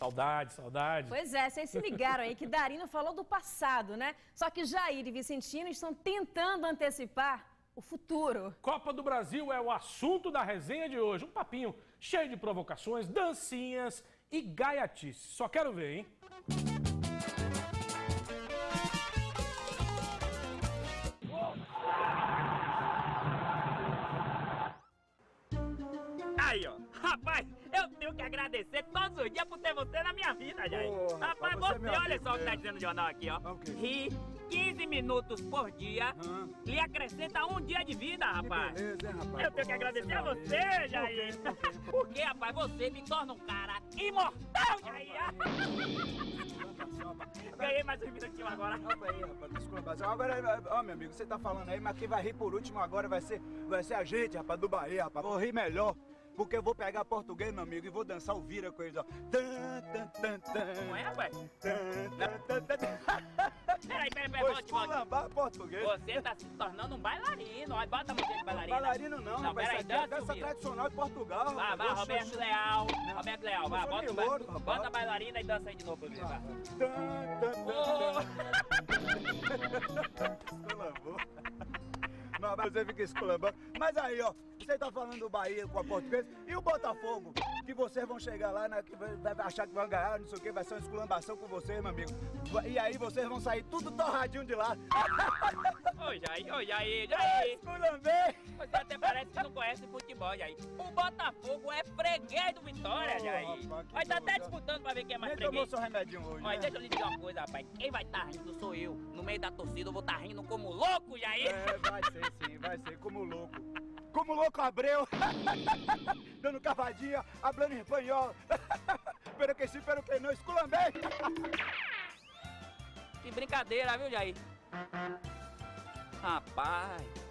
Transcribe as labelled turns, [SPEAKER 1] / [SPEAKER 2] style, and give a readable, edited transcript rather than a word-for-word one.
[SPEAKER 1] Saudade, saudade.
[SPEAKER 2] Pois é, vocês se ligaram aí que Darino falou do passado, né? Só que Jair e Vicentino estão tentando antecipar o futuro.
[SPEAKER 1] Copa do Brasil é o assunto da resenha de hoje. Um papinho cheio de provocações, dancinhas e gaiatice. Só quero ver, hein?
[SPEAKER 3] Aí, ó. Rapaz, eu tenho que agradecer todos os dias por ter você na minha vida, Jair.
[SPEAKER 4] Oh,
[SPEAKER 3] rapaz,
[SPEAKER 4] você é
[SPEAKER 3] você,
[SPEAKER 4] meu
[SPEAKER 3] olha
[SPEAKER 4] amigo
[SPEAKER 3] só o que tá
[SPEAKER 4] mesmo.
[SPEAKER 3] dizendo no jornal aqui, ó.
[SPEAKER 4] Ok.
[SPEAKER 3] Ri 15 minutos por dia lhe acrescenta um dia de vida, rapaz.
[SPEAKER 4] beleza, hein, rapaz?
[SPEAKER 3] Eu tenho que agradecer a
[SPEAKER 4] Você,
[SPEAKER 3] você,
[SPEAKER 4] meu amigo.
[SPEAKER 3] Jair.
[SPEAKER 4] Por quê?
[SPEAKER 3] Porque, rapaz, você me torna um cara imortal, Jair. Ganhei mais um minutinho agora.
[SPEAKER 4] Calma aí, rapaz, desculpa. Agora, ó, meu amigo, você tá falando aí, mas quem vai rir por último agora vai ser a gente, rapaz, do Bahia, rapaz. Vou rir melhor. Porque eu vou pegar português, meu amigo, e vou dançar o vira com eles, ó.
[SPEAKER 3] Não é, rapaz? Peraí,
[SPEAKER 4] Vou
[SPEAKER 3] volte.
[SPEAKER 4] esculambar português.
[SPEAKER 3] Você tá se tornando um bailarino. Olha, bota a música de bailarina.
[SPEAKER 4] Bailarino não,
[SPEAKER 3] Não,
[SPEAKER 4] rapaz.
[SPEAKER 3] peraí,
[SPEAKER 4] Isso aqui é
[SPEAKER 3] dança
[SPEAKER 4] dança
[SPEAKER 3] o vira.
[SPEAKER 4] tradicional de Portugal.
[SPEAKER 3] Vai,
[SPEAKER 4] rapaz.
[SPEAKER 3] Roberto Leal. Roberto Leal, vai,
[SPEAKER 4] Eu sou
[SPEAKER 3] bota,
[SPEAKER 4] meio louro, rapaz.
[SPEAKER 3] bota a bailarina e dança aí de novo pra mim, vai.
[SPEAKER 4] Esculambou. Mas você fica esculambando. Mas aí, ó, você tá falando do Bahia com a portuguesa e o Botafogo, que vocês vão chegar lá, né, que vai achar que vão ganhar, não sei o que, vai ser uma esculambação com vocês, meu amigo. E aí vocês vão sair tudo torradinho de lá.
[SPEAKER 3] Ô, Jair.
[SPEAKER 4] Esculambei!
[SPEAKER 3] Você até parece que não conhece futebol, Jair. O Botafogo é freguês do Vitória,
[SPEAKER 4] Ô,
[SPEAKER 3] Jair.
[SPEAKER 4] rapaz, que
[SPEAKER 3] Olha, tá até
[SPEAKER 4] doido.
[SPEAKER 3] disputando pra ver quem é mais
[SPEAKER 4] Nem tomou
[SPEAKER 3] freguês.
[SPEAKER 4] seu remedinho hoje,
[SPEAKER 3] Olha,
[SPEAKER 4] né?
[SPEAKER 3] deixa eu lhe dizer uma coisa, rapaz. Quem vai estar rindo sou eu. No meio da torcida eu vou estar rindo como louco, Jair.
[SPEAKER 4] É, vai ser sim, vai ser como louco. Como louco Abreu, dando cavadinha, hablando em espanhol. Pero que sim, pero que não, esculambei.
[SPEAKER 3] Que brincadeira, viu, Jair? Rapaz.